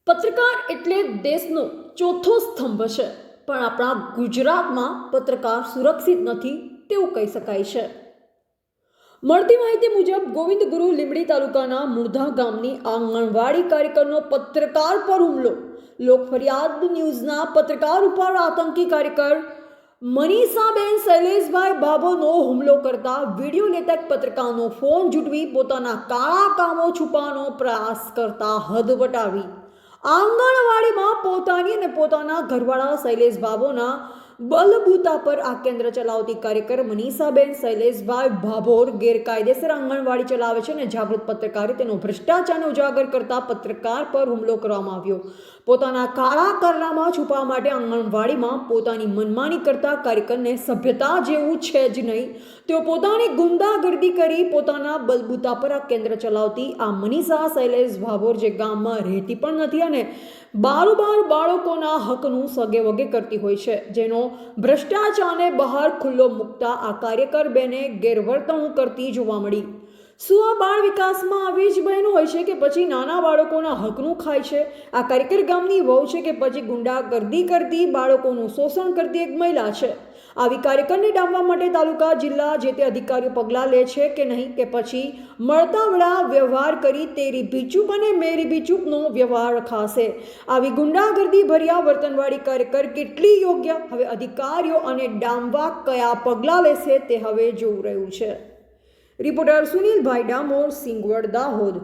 પત્રકાર એટલે દેશનો ચોથો સ્તંભ છે, પણ આપણા ગુજરાતમાં પત્રકાર સુરક્ષિત નથી તેવું કહી શકાય છે. મળતી માહિતી મુજબ ગોવિંદ ગુરુ લીંબડી તાલુકાના મુળધા ગામની આંગણવાડી કાર્યકરનો પત્રકાર પર હુમલો. લોક ફરિયાદ ન્યૂઝના પત્રકાર ઉપર આતંકી કાર્યકર મનીષાબેન શૈલેષભાઈ બાબોનો હુમલો કરતા વિડીયો લેતા પત્રકારનો ફોન ઝૂંટવી પોતાના કાળા કામો છુપાવવાનો પ્રયાસ કરતા હદ વટાવી આંગણવાડીમાં પોતાની અને પોતાના ઘરવાળા શૈલેષ બાબોના બલબૂતા પર આ કેન્દ્ર ચલાવતી કાર્યકર મનીષાબેન શૈલેષભાઈ ભાભોર ગેરકાયદેસર આંગણવાડી ચલાવે છે અને જાગૃત પત્રકારે તેનો ભ્રષ્ટાચારને ઉજાગર કરતા પત્રકાર પર હુમલો કરવામાં આવ્યો. પોતાના કાળા કારનામા છુપાવવા માટે આંગણવાડીમાં પોતાની મનમાની કરતા કાર્યકરને સભ્યતા જેવું છે જ નહીં. તેઓ પોતાની ગુંડાગર્દી કરી પોતાના બલબૂતા પર આ કેન્દ્ર ચલાવતી આ મનીષા શૈલેષ ભાભોર જે ગામમાં રહેતી પણ નથી અને બારોબાર બાળકોના હકનું સગે વગે કરતી હોય છે, જેનો ભ્રષ્ટાચારને બહાર ખુલ્લો મૂકતા આ કાર્યકર બેને ગેરવર્તણૂક કરતી જોવા મળી. શું આ બાળ વિકાસમાં આવી જ બહેનો હોય છે કે પછી નાના બાળકોના હકનું ખાય છે? આ કાર્યકર ગામની વહુ છે કે પછી ગુંડાગર્દી કરતી બાળકોનું શોષણ કરતી એક મહિલા છે? આવી કાર્યકરને ડામવા માટે તાલુકા જિલ્લા જે તે અધિકારીઓ પગલાં લે છે કે નહીં, કે પછી મળતાવડા વ્યવહાર કરી તેરી બીચૂપ અને મેરી બીચૂપનો વ્યવહાર રખાશે? આવી ગુંડાગર્દી ભર્યા વર્તનવાળી કાર્યકર કેટલી યોગ્ય? હવે અધિકારીઓ અને ડામવા કયા પગલાં લેશે તે હવે જોવું રહ્યું છે. રિપોર્ટર સુનિલભાઈ ડામોર, સિંગવડ, દાહોદ.